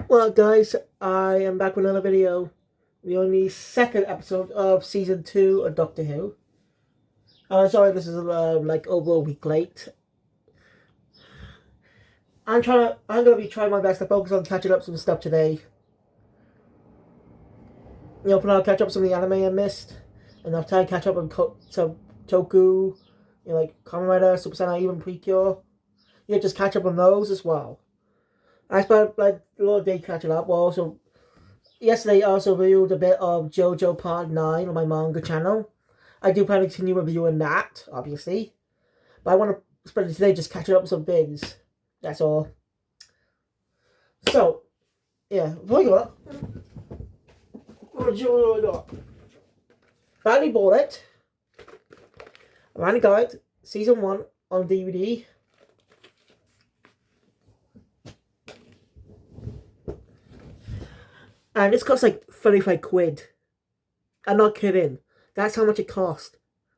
Well, guys, I am back with another video. We're on the second episode of season 2 of Doctor Who. Sorry, this is like over a week late. I'm gonna be trying my best to focus on catching up some stuff today. I'll catch up some of the anime I missed, and I'll try and catch up on some Toku, like Kamen Rider, Super Sentai, even Precure. Just catch up on those as well. I spent like a lot of day catching up. Well, also yesterday I also reviewed a bit of JoJo Part 9 on my manga channel. I do plan to continue reviewing that, obviously. But I want to spend today just catching up with some things. That's all. So, yeah, before I go what do I got? Finally bought it. I finally got it. Season 1 on DVD. And this costs like 35 quid. I'm not kidding. That's how much it cost.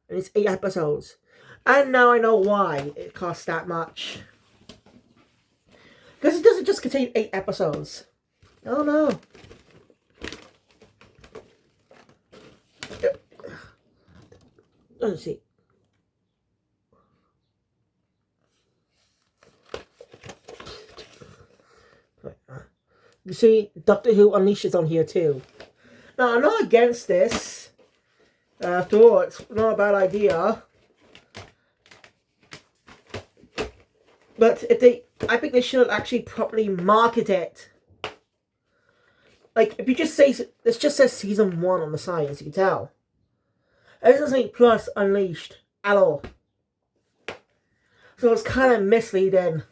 And it's 8 episodes. And now I know why it costs that much. Because it doesn't just contain 8 episodes. Oh no. Let's see. You see, Doctor Who Unleashed is on here too. Now, I'm not against this. After all, it's not a bad idea. But I think they should actually properly market it. Like, if you just say, this just says season 1 on the side, as you can tell. It doesn't say plus Unleashed at all. So it's kind of misleading.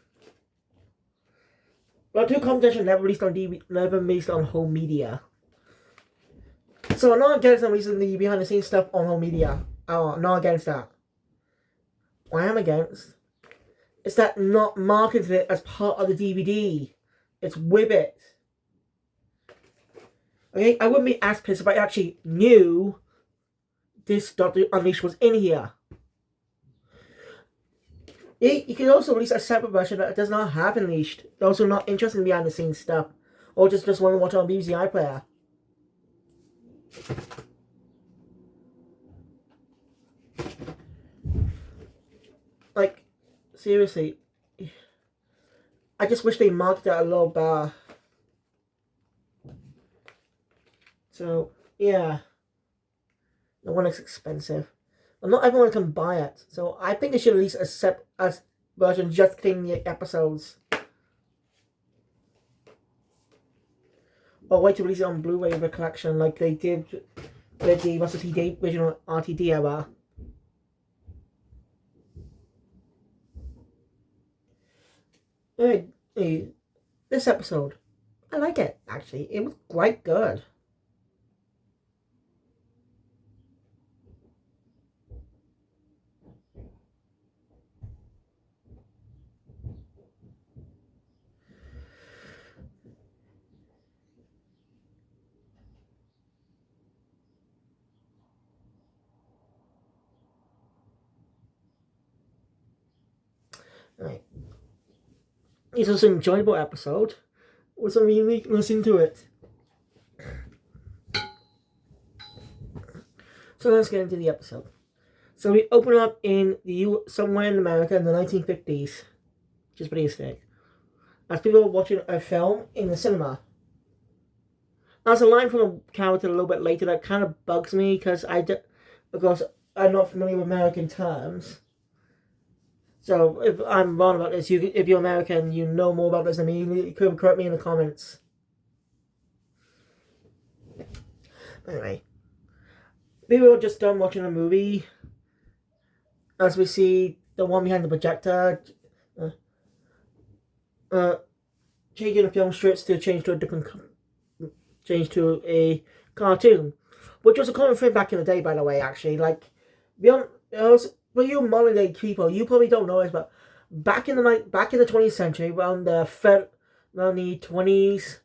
But two competition never released on DVD, never released on home media. So I'm not against them releasing the behind the scenes stuff on home media. I'm not against that. What I am against is that not marketed it as part of the DVD. It's with it. Okay, I wouldn't be as pissed if I actually knew this Doctor Unleashed was in here. You can also release a separate version that does not have Unleashed. Those who are not interested in behind the scenes stuff. Or just want to watch it on BBC iPlayer. Like, seriously. I just wish they marketed it a little better. So, yeah. The one is expensive. But not everyone can buy it. So I think they should release a separate version just containing the episodes. Or wait to release it on Blu-ray of a collection like they did with the Master T original RTD era. Hey, this episode, I like it, actually. It was quite good. Right. It's also an enjoyable episode. With some uniqueness into it. So let's get into the episode. So we open up in somewhere in America in the 1950s, which is pretty aesthetic. As people are watching a film in the cinema. Now, there's a line from a character a little bit later that kind of bugs me because of course, I'm not familiar with American terms. So if I'm wrong about this, if you're American, you know more about this than me. You could correct me in the comments. Anyway, we were just done watching a movie. As we see the one behind the projector, changing the film strips to change to a cartoon, which was a common thing back in the day, by the way. Actually, like for you modern day people, you probably don't know this, but back in the 20th century, around the 20s,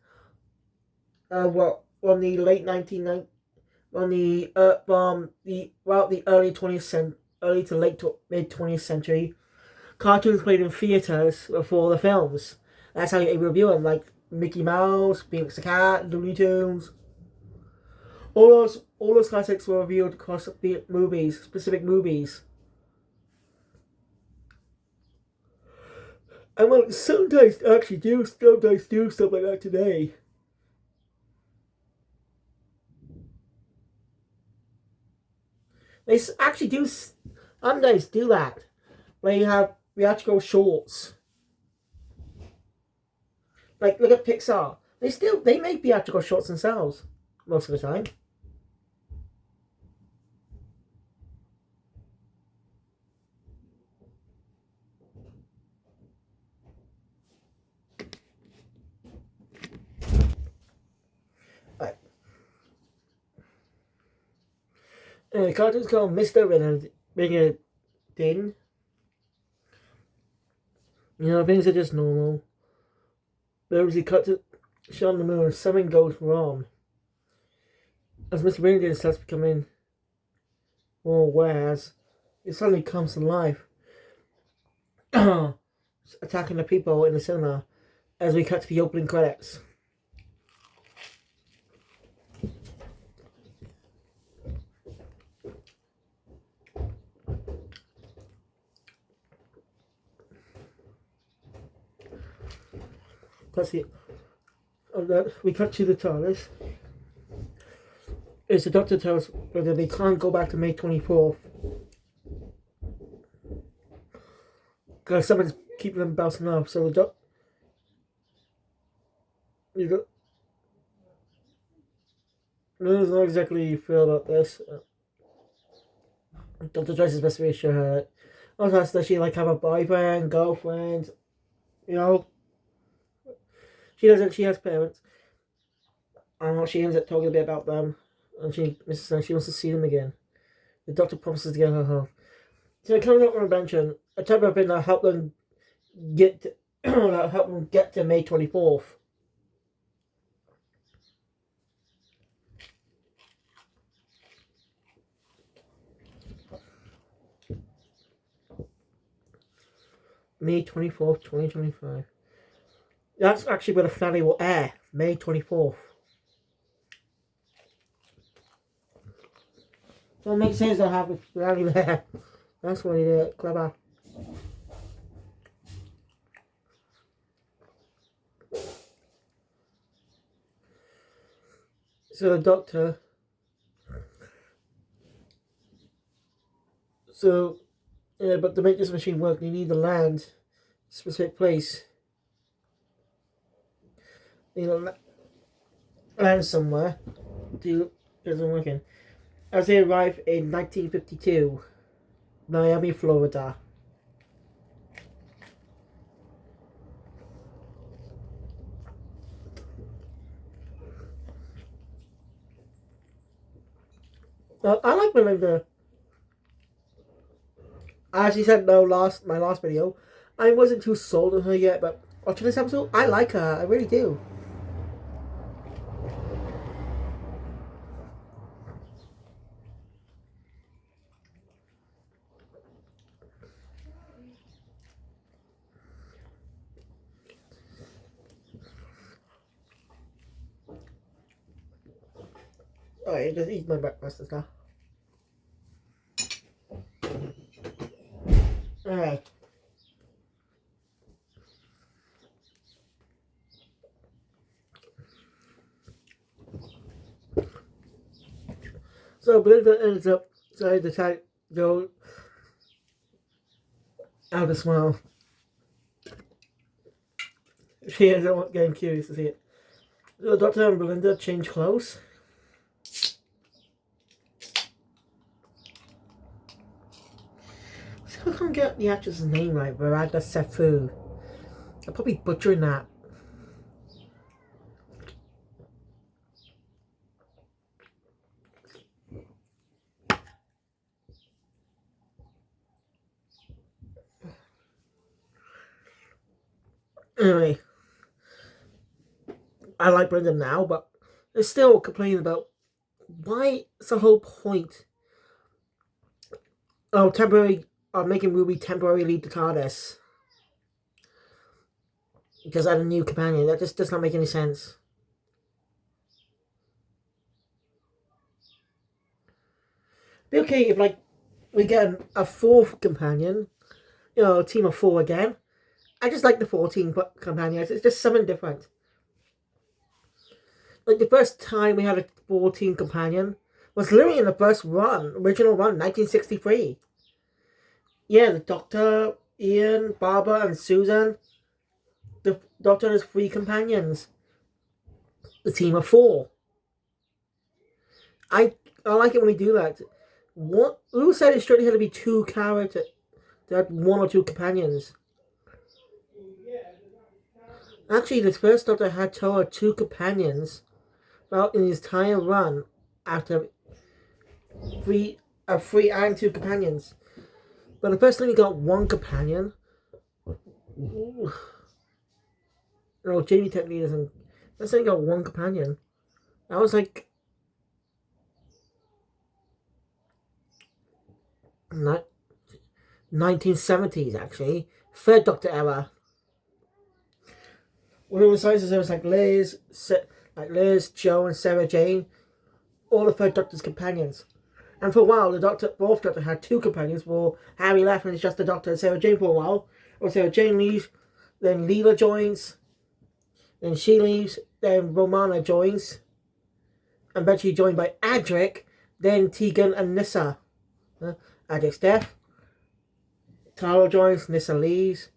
on the late 1990s, the early 20th century, early to late mid 20th century, cartoons played in theaters before the films. That's how you review them, like Mickey Mouse, Felix the Cat, Looney Tunes. All those classics were reviewed across the movies, specific movies. And well, sometimes do stuff like that today. They actually do sometimes do that. Where you have theatrical shorts. Like look at Pixar. They make theatrical shorts themselves most of the time. Right. The cartoon's called Mr. Ring Ding. You know, things are just normal. But as he cut to show on the moon, something goes wrong. As Mr. Ring starts becoming more aware, as it suddenly comes to life, attacking the people in the cinema. As we cut to the opening credits. That's it. We cut to the TARDIS. As the Doctor tells whether they can't go back to May 24th. Because someone's keeping them bouncing up. So the Doctor. You got. I don't know exactly how you feel about this. Dr. tries his best to reassure her. Also, does she like have a boyfriend, girlfriend? You know? She doesn't. She has parents. And she ends up talking a bit about them. And she wants to see them again. The Doctor promises to get her home. So they're coming up with a invention. A type of thing that help them get to May 24th. May 24th, 2025. That's actually where the finale will air. May 24th. So it makes sense to have the finale there. That's what he did. Clever. So the Doctor. But to make this machine work, you need to land a specific place. You know, land somewhere. Isn't working. As they arrive in 1952, Miami, Florida. I like Melinda. As she said my last video, I wasn't too sold on her yet, but watching this episode, I like her. I really do. Alright, just eat my breakfast now. Alright. So Belinda ends up trying to go out a smile. She ends up getting curious to see it. So the Doctor and Belinda change clothes. I can't get the actress's name right, Varada Sefu. I'm probably butchering that. Anyway, I like Brenda now, but they're still complaining about why it's the whole point. Making Ruby temporarily leave the TARDIS. Because I had a new companion. That just does not make any sense. Be okay if, like, we get a fourth companion, a team of 4 again. I just like the 14 companions. It's just something different. Like, the first time we had a 14 companion was literally in the first run, original run, 1963. Yeah, the Doctor, Ian, Barbara, and Susan. The Doctor has 3 companions. The team of 4. I like it when we do that. Who said it strictly had to be 2 characters? They had 1 or 2 companions. Actually, the first Doctor had total 2 companions throughout in his entire run after 3 and 2 companions. But the first time he got 1 companion. No, Jamie technically doesn't. First time he got 1 companion. That was like 1970s actually. 3rd Doctor era. One of the sizes there was like Liz, Joe, and Sarah Jane. All the 3rd Doctor's companions. And for a while, the fourth Doctor had 2 companions. For Harry left, and it's just the Doctor and Sarah Jane for a while. Or Sarah Jane leaves, then Leela joins, then she leaves, then Romana joins, and eventually joined by Adric, then Tegan and Nissa. Adric's death. Taro joins, Nissa leaves.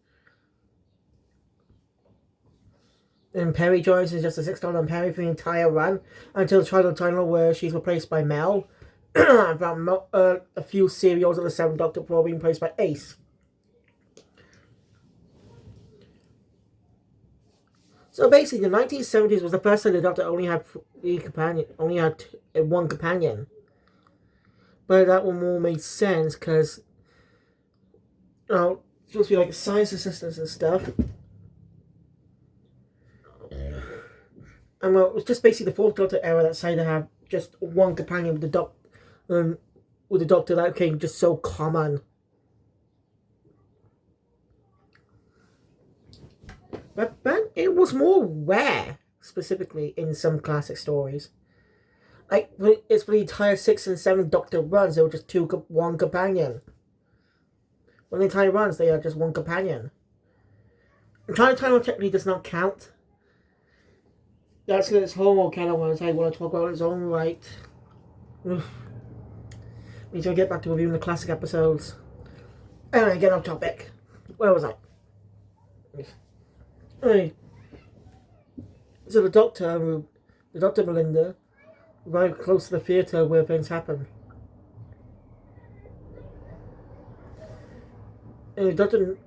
Then Perry joins, and just a $6 on Perry for the entire run until the Trial Tunnel, where she's replaced by Mel. About a few serials of the 7th Doctor before being replaced by Ace. So basically, the 1970s was the first time the Doctor only had 1 companion. But that one more made sense because, it's supposed to be like science assistants and stuff. And well, it was just basically the 4th Doctor era that decided to have just 1 companion with the Doctor that became just so common. But it was more rare, specifically in some classic stories. Like, it's for the entire 6th and 7th Doctor runs, there were just 1 companion. When the entire runs, they are just 1 companion. Time technically does not count. That's its whole kind of ones I want to talk about in its own right. Means I'll get back to reviewing the classic episodes. Anyway, get off topic. Where was I? Anyway, so the Doctor Melinda, arrived close to the theatre where things happen. And the Doctor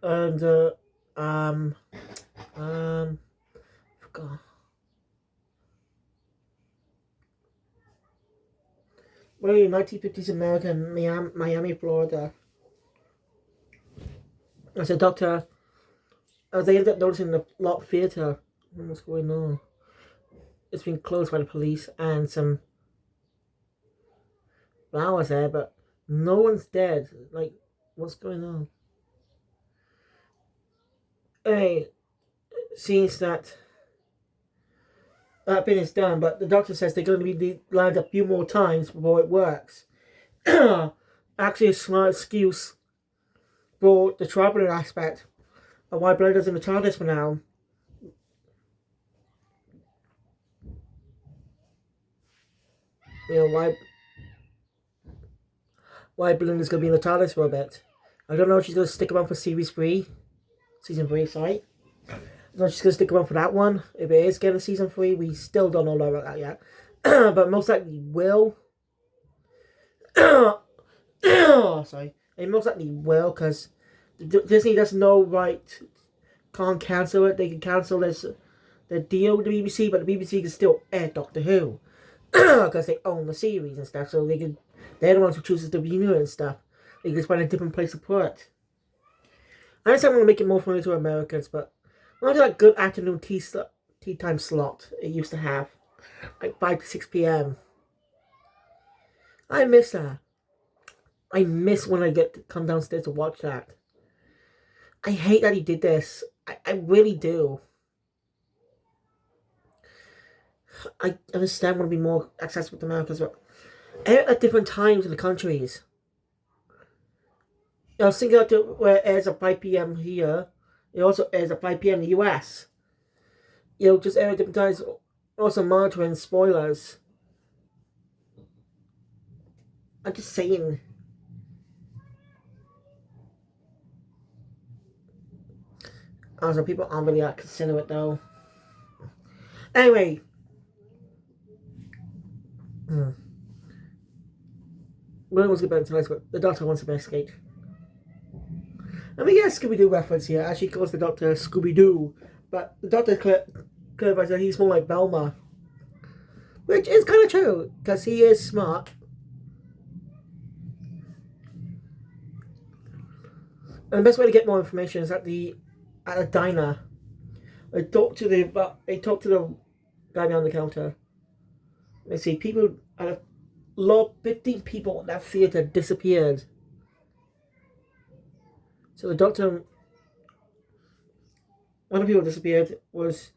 and forgot. Well, 1950s America, Miami, Florida. As a Doctor, as they end up noticing the Lot Theatre, what's going on? It's been closed by the police and some flowers there, but no one's dead. Like, what's going on? Hey, seems that bit is done, but the Doctor says they're going to be lined a few more times before it works. Actually, a smart excuse for the traveling aspect of why Blender's in the TARDIS for now. Why Belinda's going to be in the TARDIS for a bit. I don't know if she's going to stick around for season 3, sorry. I don't know if she's going to stick around for that one. If it is getting a season 3, we still don't know about that yet. But most likely will. Sorry. It most likely will, because Disney does no right, can't cancel it. They can cancel their deal with the BBC, but the BBC can still air Doctor Who. Because they own the series and stuff, so they're the ones who chooses to renew it and stuff. They can just find a different place to put it. I understand want to make it more friendly to Americans, but not that good afternoon tea time slot it used to have, like 5 to 6 p.m. I miss that. I miss when I get to come downstairs to watch that. I hate that he did this. I really do. I understand want to be more accessible to Americans, but at different times in the countries. I was thinking out where it airs at 5 p.m. here. It also airs at 5 p.m. in the US. Just air at different times. Also monitoring spoilers. I'm just saying. Also, people aren't really that considerate though. Anyway. We're going to get back to tonight, but the Doctor wants to investigate. I mean, yeah, Scooby-Doo reference here. Actually calls the Doctor Scooby-Doo. But the Doctor clarifies that he's more like Velma. Which is kind of true, because he is smart. And the best way to get more information is at a diner. They talk to the guy behind the counter. They see people at a lot, 15 people in that theater disappeared. So the Doctor, one of the people disappeared was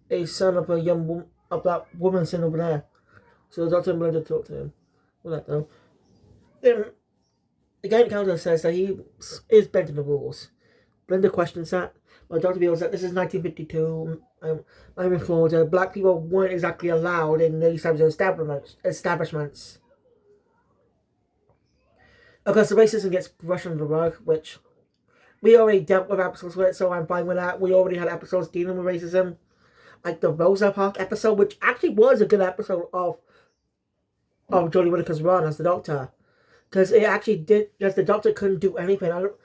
a son of a black woman sitting over there. So the Doctor wanted to talk to him. Well, that though. Then the guy in the counter says that he is bending the rules. Brenda questions that. But Dr. Beale said this is 1952. I'm in Florida. Black people weren't exactly allowed in these types of establishments. Of course, the racism gets brushed under the rug, which we already dealt with episodes with it, so I'm fine with that. We already had episodes dealing with racism. Like the Rosa Parks episode, which actually was a good episode of Jodie Whittaker's run as the Doctor. Because it actually did, because the Doctor couldn't do anything. I don't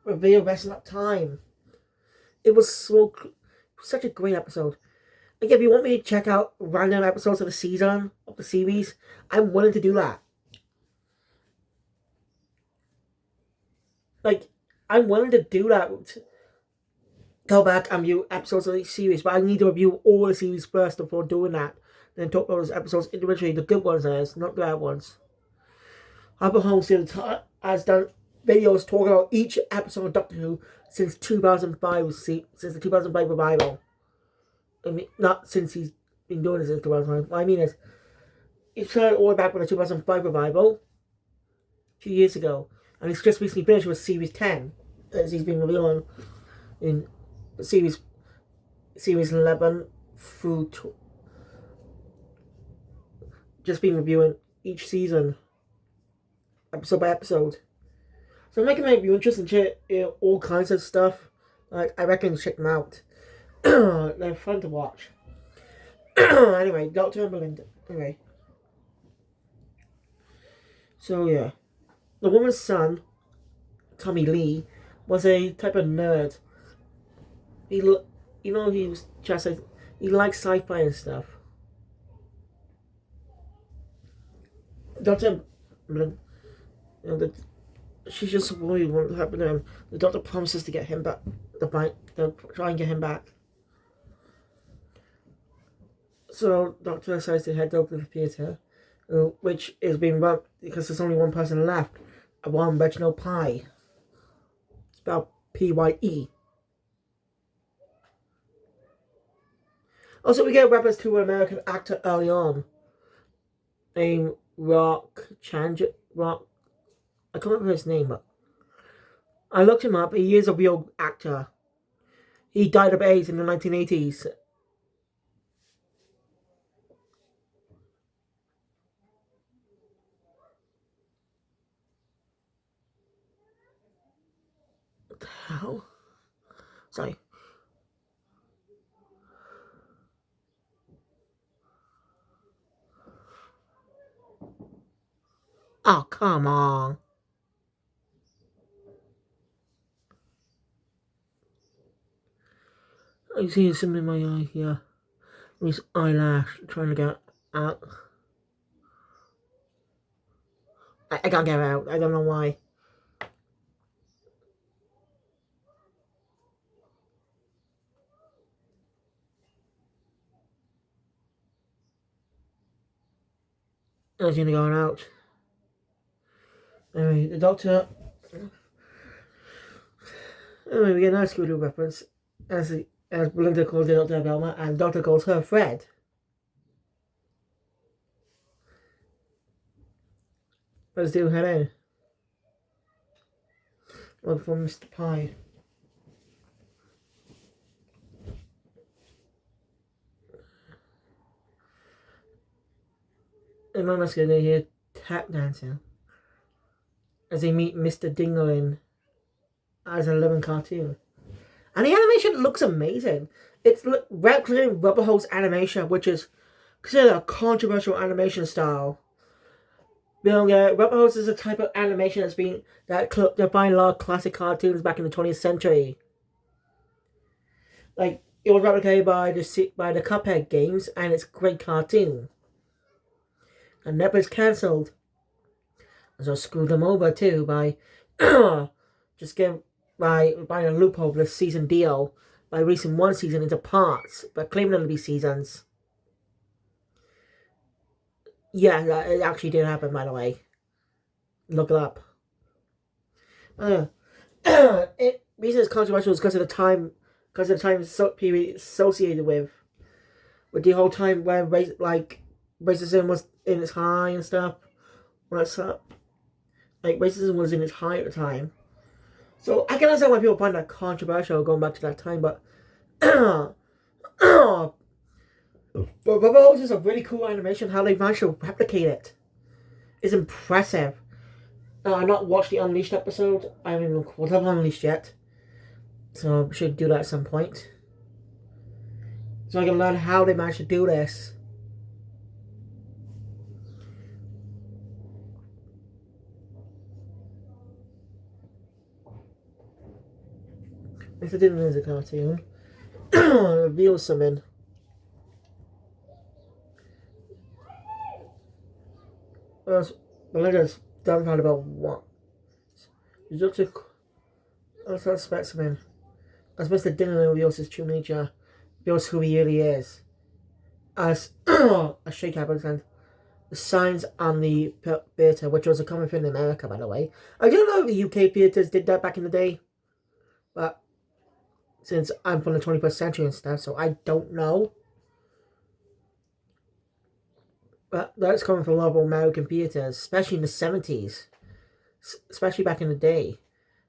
reveal rest of that time. It was such a great episode. Again, if you want me to check out random episodes of the season, of the series, I'm willing to do that. Like, I'm willing to do that. Go back and view episodes of the series, but I need to review all the series first before doing that. Then talk about those episodes individually, the good ones, not the bad ones. Harper Holmes has done videos talking about each episode of Doctor Who since 2005, since the 2005 revival. I mean, not since he's been doing this since 2005. What I mean is, he started all the way back with the 2005 revival, 2 years ago, and he's just recently finished with Series 10, as he's been revealing in Series 11 through just been reviewing each season, episode by episode. So I'm making my review interesting, all kinds of stuff. Like, I reckon check them out. They're fun to watch. Anyway, Doctor and Belinda. Anyway. So, yeah. The woman's son, Tommy Lee, was a type of nerd. He was just he likes sci-fi and stuff. Doctor, she's just worried what happened to him. The Doctor promises to get him back. They'll try and get him back. So Doctor decides to head over to the theatre, which is being run because there's only one person left. One Reginald Pye. Spelled P-Y-E. Also, we get a reference to an American actor early on, named Rock. I can't remember his name, but I looked him up. He is a real actor. He died of AIDS in the 1980s. What the hell? Sorry. Oh, come on. I see something in my eye here. His eyelash trying to get out. I can't get it out. I don't know why. It's gonna go out. Anyway, the Doctor. Anyway, we get another Scooby-Doo reference as Belinda calls the Doctor Velma, and the Doctor calls her Fred. Let's do head in. One from Mr. Pie. And my mascot they hear tap dancing as they meet Mr. Dinglin as a living cartoon. And the animation looks amazing. It's replicating Rubberhole's animation, which is considered a controversial animation style. You know, Rubberhose is a type of animation that defined a lot of classic cartoons back in the 20th century. Like, it was replicated by the Cuphead games, and it's a great cartoon. And Netflix cancelled. So I screwed them over too by by buying a loophole for the season deal by releasing one season into parts, but claiming them to be seasons. Yeah, it actually did happen, by the way. Look it up. Reason it's controversial is because of the time period associated with the whole time when racism was in its high and stuff. What's up? Like, racism was in its high at the time. So I can understand why people find that controversial going back to that time, but Bubbles is a really cool animation. How they managed to replicate it is impressive. I've not watched the Unleashed episode. I haven't even caught up on Unleashed yet, so I should do that at some point, so I can learn how they managed to do this. If I didn't use a cartoon, reveal something. Belinda's dumbfounded about what? He looks like a specimen. As Mr. Dinner reveals his true nature, reveals who he really is. As a shake happens and the signs on the theatre, which was a common thing in America, by the way. I don't know if the UK theatres did that back in the day, but since I'm from the 21st century and stuff, so I don't know. But that's coming from a lot of American theatres, especially in the 70s. Especially back in the day.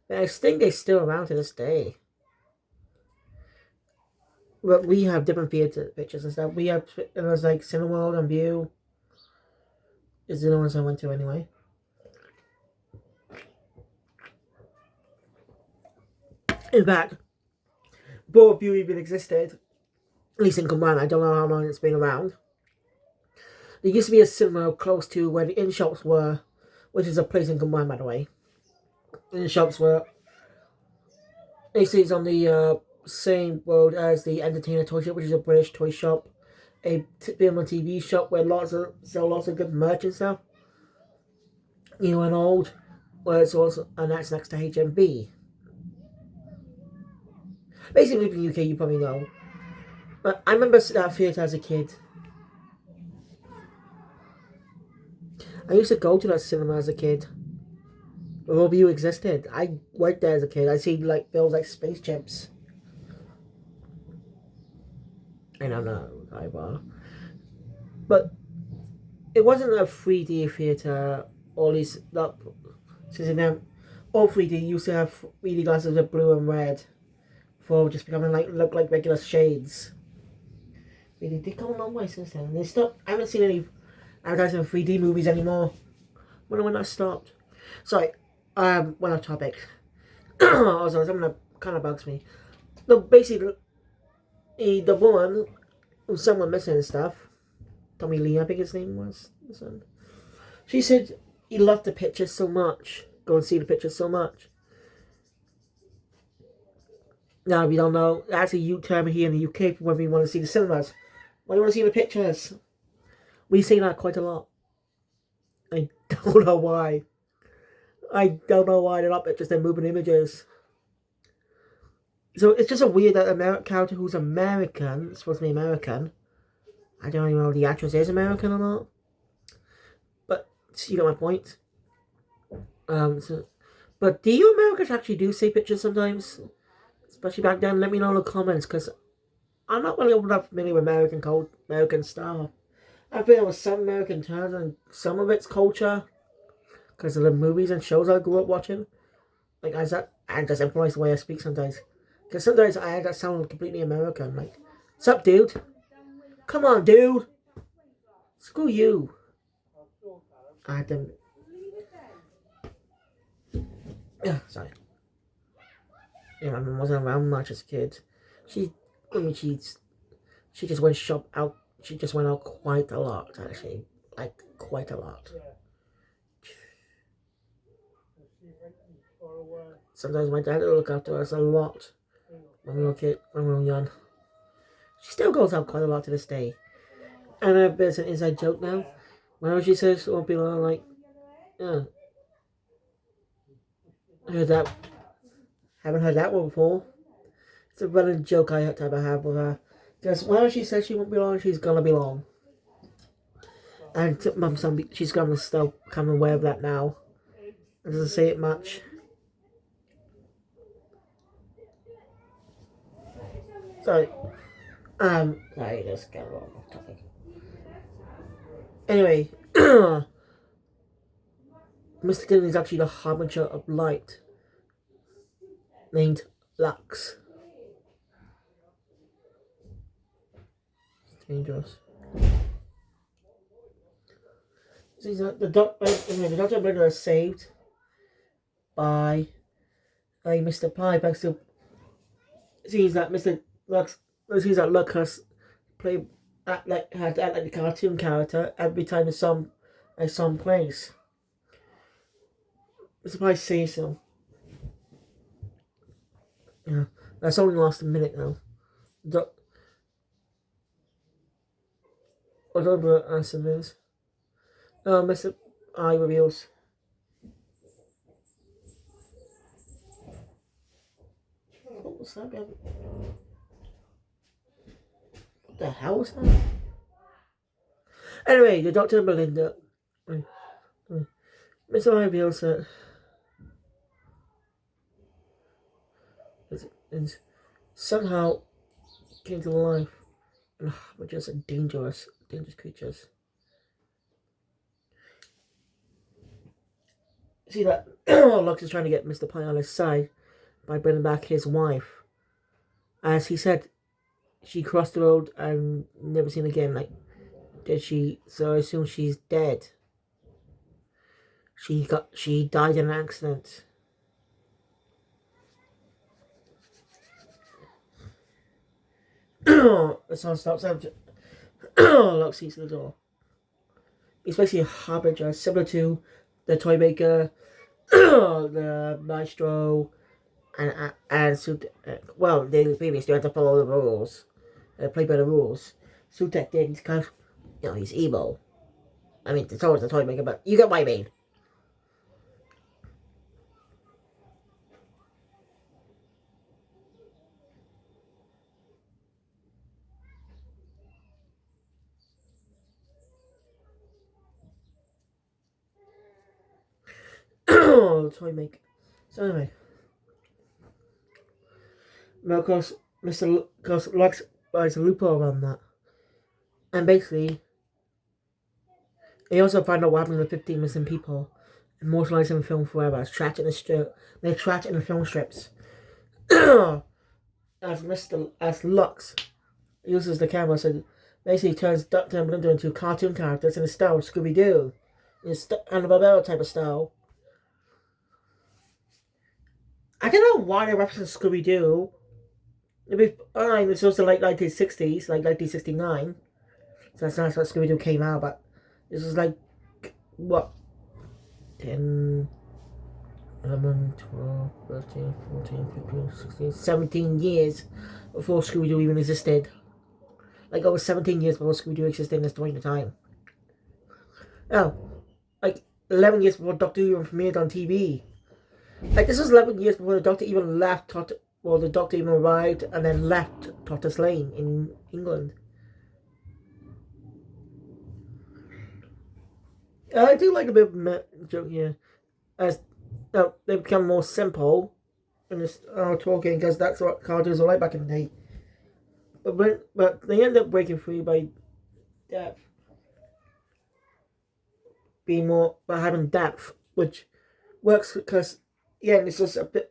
But I think they're still around to this day. But we have different theatre pictures and stuff. We have, it was like Cineworld and View. Is the ones I went to anyway. In fact, both View even existed. At least in combined, I don't know how long it's been around. There used to be a cinema close to where the in-shops were, which is a place in combined, by the way. In-shops were basically on the same road as the Entertainer Toy Shop, which is a British toy shop, a film and TV shop where sell lots of good merch and stuff. New and old, where it's also, and that's next to HMV. Basically, in the UK, you probably know. But I remember that theatre as a kid. I used to go to that cinema as a kid. Before View existed. I worked there as a kid. I see like films like Space Chimps. I don't know, but it wasn't a 3D theatre. All these, since then, all 3D used to have 3D glasses with blue and red, before just becoming look like regular shades. They did come a long way since then. They stopped. I haven't seen any advertising of 3D movies anymore. Wonder when that stopped. Sorry, one off topic. Also, something that kind of bugs me. Basically, the woman who's someone missing and stuff, Tommy Lee, I think his name was. She said he loved the pictures so much. Go and see the pictures so much. Now, if you don't know, that's a term here in the UK for when we want to see the cinemas. Why do you want to see the pictures? We say that quite a lot. I don't know why. I don't know why they're not pictures, they're moving images. So it's just a weird that a character who's American, supposed to be American. I don't even know if the actress is American or not. But you got my point. But do you Americans actually do say pictures sometimes? Especially back then, let me know in the comments, because I'm not really that familiar with American style. I've been with some American terms and some of its culture, because of the movies and shows I grew up watching. Like, I just improvise the way I speak sometimes. Because sometimes I just sound completely American. Like, sup, dude? Come on, dude! Screw you. Adam. Yeah, sorry. Yeah, my mum wasn't around much as a kid. She, I mean, she just went shop out. She just went out quite a lot, actually. Like, quite a lot. Sometimes my dad would look after us a lot when we were young. She still goes out quite a lot to this day. And I bet it's an inside joke now. Whenever she says, or people are like, yeah, I heard that. Haven't heard that one before. It's a running joke I have with her. Because whenever she says she won't be long, she's gonna be long. And she's gonna still become aware of that now. It doesn't say it much. Sorry. Sorry, let's get on topic. Anyway, Mr. Dillon is actually the harbinger of light, named Lux. It's dangerous. So the Doctor Brenner is saved by Mr. Pie, thanks to seems that Mr. Lux seems that Lux has played had to act like the cartoon character every time the song plays. Mr. Pie says so. Yeah. That's only last a minute now. I don't know what answer is. Mr. I reveals. What was that? What the hell was that? Anyway, the Doctor and Belinda. Mr. I reveals that and somehow came to life and were just dangerous creatures. See that Lux is trying to get Mr. Pie on his side by bringing back his wife. As he said, she crossed the road and never seen again. Like, did she? So I assume she's dead. She died in an accident. The sun stops out. Lux sees the door. It's basically a harbinger, similar to the toy maker, the maestro, and well, they previously had to follow the rules, play by the rules. Sutek did because, he's evil. I mean, it's always the toy maker, but you get what I mean. Toy maker. So anyway, now of course, Lux buys a loophole around that, and basically, they also find out what happened to the 15 missing people, immortalized in the film forever. As trapped in they're trapped in the film strips. as Lux uses the camera, so basically turns Doctor and Belinda into cartoon characters in the style of Scooby Doo, and a Barbera type of style. I don't know why they reference Scooby Doo. This was the late 1960s, like 1969. So that's not what Scooby Doo came out, but this was like, what? 10, 11, 12, 13, 14, 15, 16, 17 years before Scooby Doo even existed. Like over 17 years before Scooby Doo existed in this point of time. Oh, like 11 years before Doctor Who even premiered on TV. Like this was 11 years before the Doctor even left the Doctor even arrived and then left Tortoise Lane in England. I do like a bit of a joke here. As No, they become more simple in this talking because that's what cartoons were like back in the day. But they end up breaking free by depth, being more by having depth, which works because it's just a bit.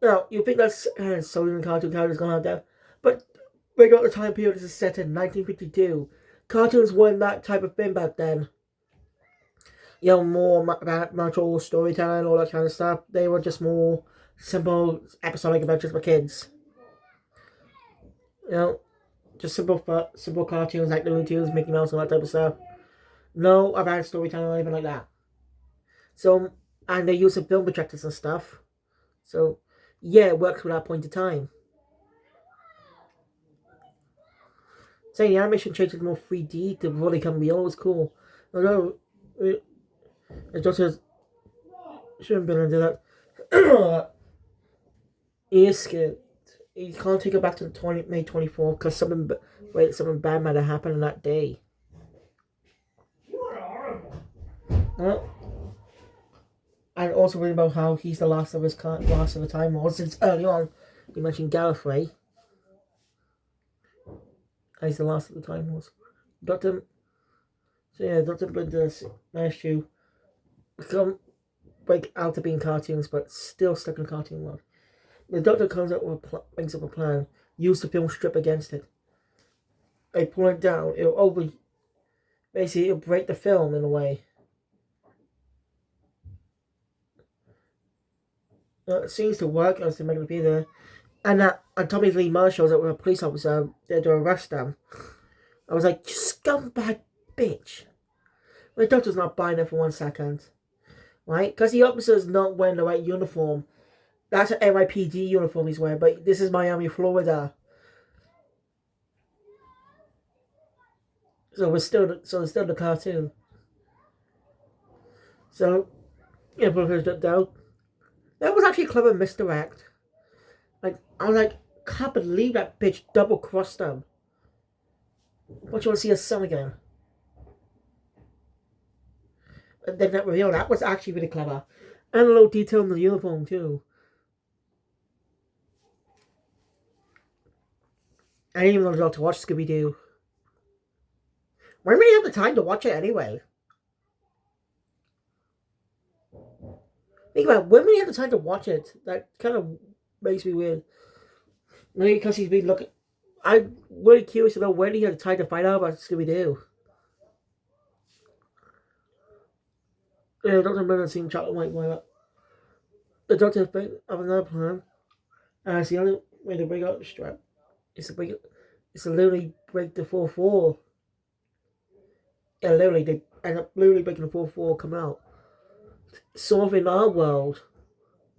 Now you think that's so in cartoon characters gonna have depth, but bring out the time period is set in 1952. Cartoons weren't that type of thing back then. More about natural storytelling, all that kind of stuff. They were just more simple episodic adventures for kids. You know, just simple cartoons like Looney Tunes, Mickey Mouse, and that type of stuff. No advanced storytelling or anything like that. So, and they use the film projectors and stuff. So, it works for that point of time. Saying the animation changed to more 3D to really come real was cool. Although, it just shouldn't have been into that. He is scared. You can't take it back to May 24th because something bad might have happened on that day. Well, and also reading about how he's the last of the Time Lords. Since early on, you mentioned Gallifrey. He's the last of the Time Lords. Doctor Blinder's managed to break out of being cartoons, but still stuck in the cartoon world. The Doctor brings up a plan. Use the film strip against it. They pull it down. It'll break the film in a way. It seems to work as they're making it be there. And Tommy Lee Marshall, that were a police officer, there to arrest them. I was like, scumbag bitch. The Doctor's not buying it for 1 second. Right? Because the officer's not wearing the right uniform. That's an NYPD uniform he's wearing, but this is Miami, Florida. So it's still the cartoon. So, that was actually a clever misdirect. Like, I was like, can't believe that bitch double-crossed them. What, you want to see her son again? And then that reveal, that was actually really clever. And a little detail in the uniform, too. I didn't even know to watch Scooby-Doo. When will you have the time to watch it anyway? Think about it, when will you have the time to watch it? That kind of makes me weird. Maybe because he's been looking. I'm really curious to know when he had the time to find out about Scooby-Doo. Doctor remember seeing chocolate white wire. The Doctor have another plan. It's the only way to break out the strap. It's to literally break the 4-4. Yeah, literally, they end up literally breaking the 4-4 come out. Sort of in our world,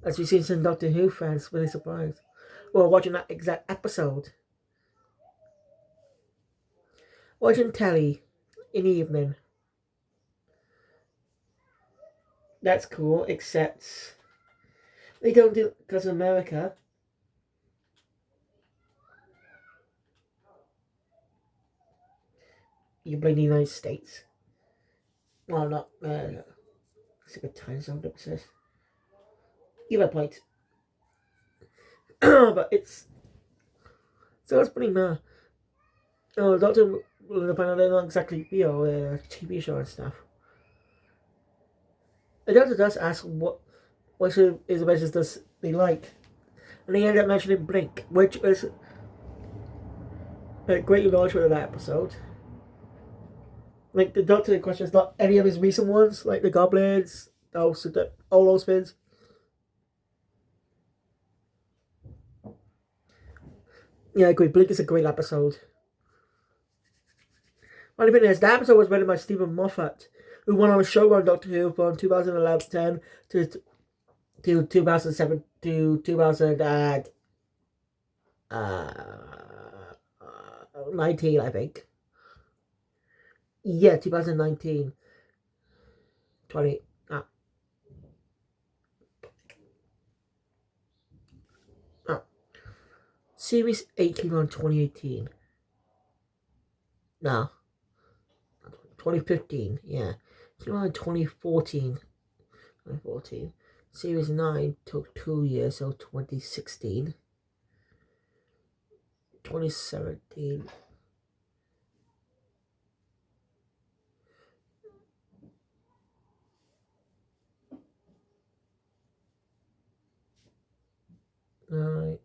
as we've seen some Doctor Who fans really surprised. Well, watching that exact episode. Watching telly in the evening. That's cool, except they don't do it because of America. You blame the United States. Well, not it's a good time zone emphasis. You have a point. But it's so it's pretty mad. Oh, Doctor they're not exactly TV show and stuff. The Doctor does ask what is the message does they like, and they end up mentioning Blink, which is a great acknowledgement of that episode. Like the Doctor questions not any of his recent ones, like the Goblins, all those things. Yeah, I agree. Blink is a great episode. Funny thing is, that episode was written by Stephen Moffat, who went on a show on Doctor Who from 2010 to 2007 to 2019, I think. Yeah, 2019. 20. Series 8 came out in 2018. No. 2015, yeah. Came out in 2014. 2014. Series 9 took 2 years, so 2016. 2017. Right.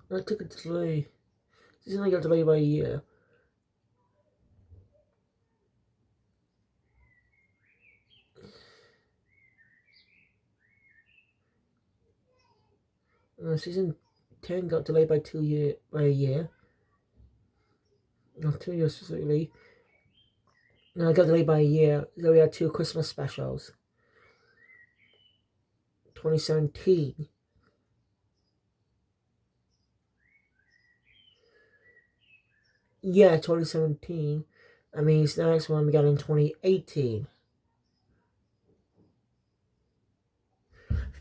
That took a delay. This only got delayed by a year. Season 10 got delayed by a year. Not 2 years specifically. No, it got delayed by a year. So we had 2 Christmas specials. 2017. Yeah, 2017. I mean, it's the next one we got in 2018.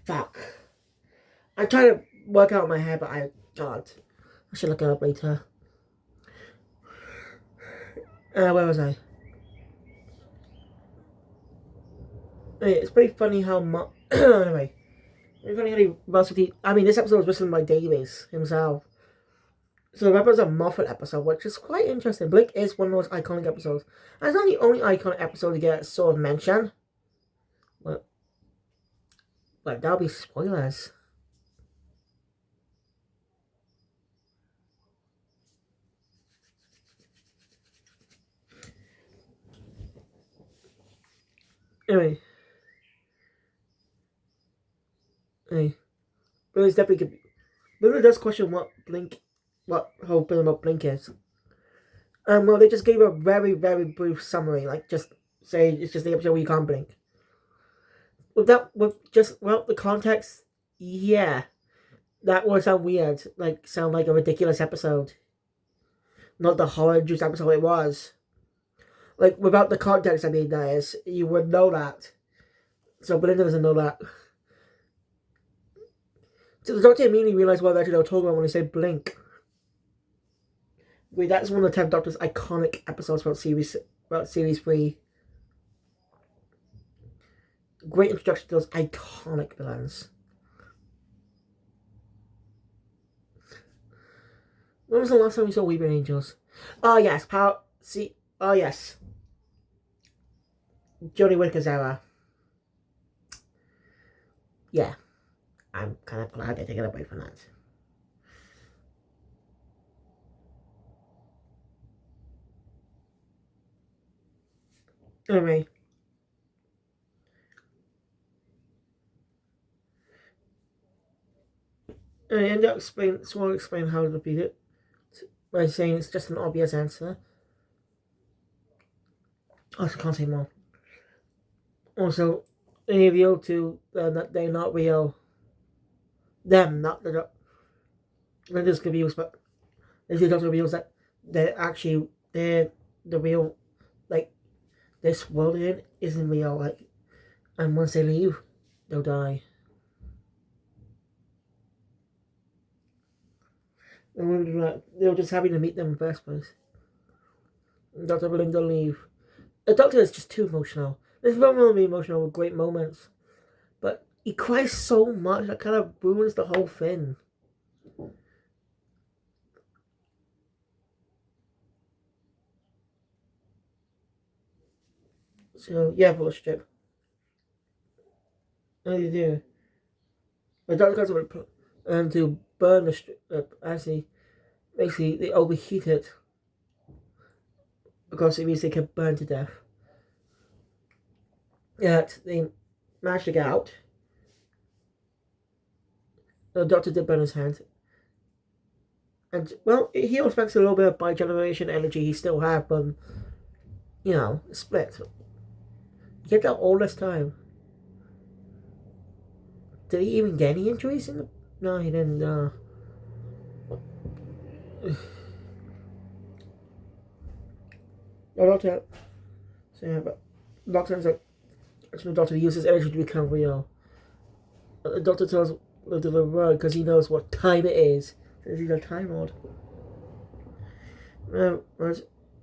Fuck. I try to work out in my head, but I can't. I should look it up later. Where was I? It's pretty funny how much. Anyway, it's funny how he rustles. I mean, this episode was written by Davies himself. So that was a Moffat episode, which is quite interesting. Blink is one of those iconic episodes. And it's not the only iconic episode to get sort of mentioned. But that'll be spoilers. Anyway. But it's definitely good. Billy does question what whole thing about Blink is. Well, they just gave a very, very brief summary, like just say it's just the episode where you can't blink. With the context, yeah, that would sound weird, sound like a ridiculous episode. Not the horror-induced episode it was. Without the context, I mean, that is, you would know that. So Belinda doesn't know that. So the Doctor immediately realized what they were talking about when they said blink. Wait, that's one of the 10th Doctor's iconic episodes about series 3. Great introduction to those iconic villains. When was the last time we saw Weeping Angels? Oh yes, oh yes. Jodie Whittaker's era. Yeah. I'm kind of glad they took it away from that. Anyway. I end up explain how to repeat it by saying it's just an obvious answer. Also, can't say more. Also, they reveal to that they're not real. Them, not the. They're just confused, but they do Doctor reveals that they're the real, this world isn't real, and once they leave, they'll die. And they were just happy to meet them in the first place. Dr. Belinda leave. The Doctor is just too emotional. This film will be emotional with great moments, but he cries so much that kind of ruins the whole thing. So yeah, bullshit. And you do. The Doctor goes and to burn the strip. Actually, basically they overheat it because it means they can burn to death. Yet they managed to get out. The Doctor did burn his hand. And, well, he also spends a little bit of bi-generation energy he still have, but, split. He kept out all this time. Did he even get any injuries in the... No, he didn't, The Doctor... So, yeah, but... The Doctor's the Doctor uses energy to become real. The Doctor tells the world because he knows what time it is. He's a Time Lord.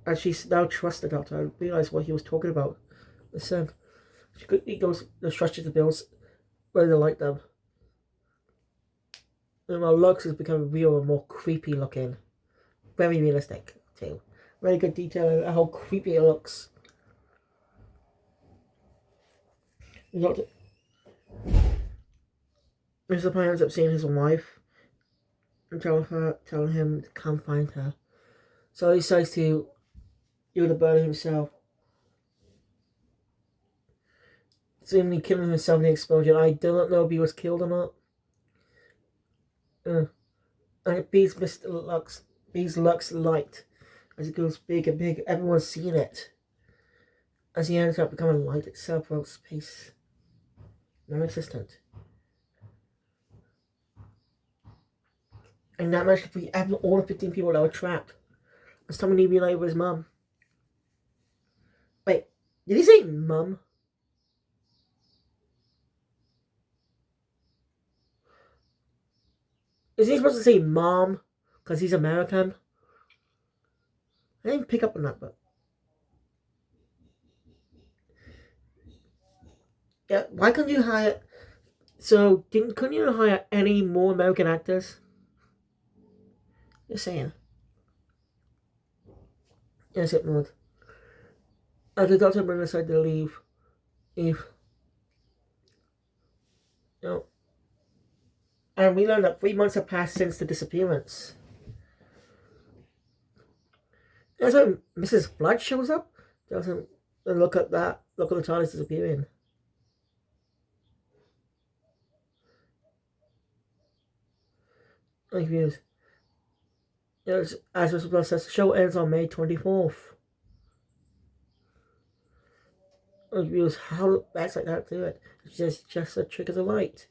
As she now trusts the Doctor, I realised what he was talking about. Listen, She quickly goes the structures the bills whether they like them. And while Lux has become real and more creepy looking. Very realistic too. Very good detail and how creepy it looks. Mr. Pine ends up seeing his wife and telling him to come find her. So he decides to do the burning himself. Seemingly killing himself in the explosion. I do not know if he was killed or not. And it beats Lux light as it goes big and big. Everyone's seen it. As he ends up becoming light itself out of space. Non-existent. And that managed to free all the 15 people that were trapped. As Tommy Lee reunited with his mum. Wait, did he say mum? Is he supposed to say mom? Because he's American? I didn't pick up on that, but... Yeah, why couldn't you hire... So, couldn't you hire any more American actors? Just saying. Yes, it would. As the doctor brings decided to leave, Eve. No. And we learned that 3 months have passed since the disappearance. That's when Mrs. Blood shows up. Doesn't look at that. Look at the TARDIS disappearing. I'm confused. As Mrs. Blood says, the show ends on May 24th. I'm confused how that's like that do it. It's just a trick of the light.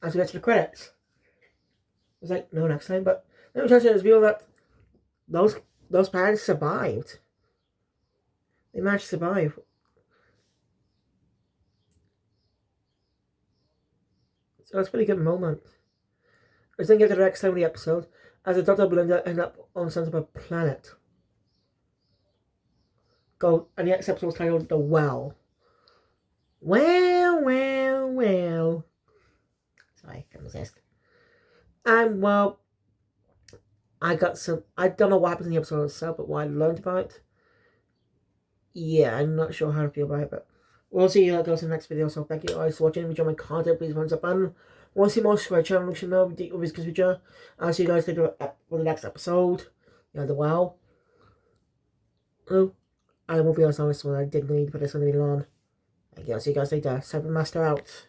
As we get to the credits. It's like, no next time, but let me tell you, it's real that those parents survived. They managed to survive. So it's a pretty good moment. I was thinking of the next time of the episode, as the Dr. Belinda end up on some type of planet. And the next episode was titled The Well. Well. Sorry, I can't resist. And well, I don't know what happens in the episode itself, but what I learned about it, yeah, I'm not sure how to feel about it, but we'll see how it goes in the next video. So thank you guys for watching. If you enjoy my content, please thumbs up button. Want to see more, subscribe to my channel, let me know with this future. I'll see you guys later for the next episode. The Wow. Oh, I won't be honest on this one. I didn't need to put this one really long. Thank you. I'll see you guys later. Cybermaster out.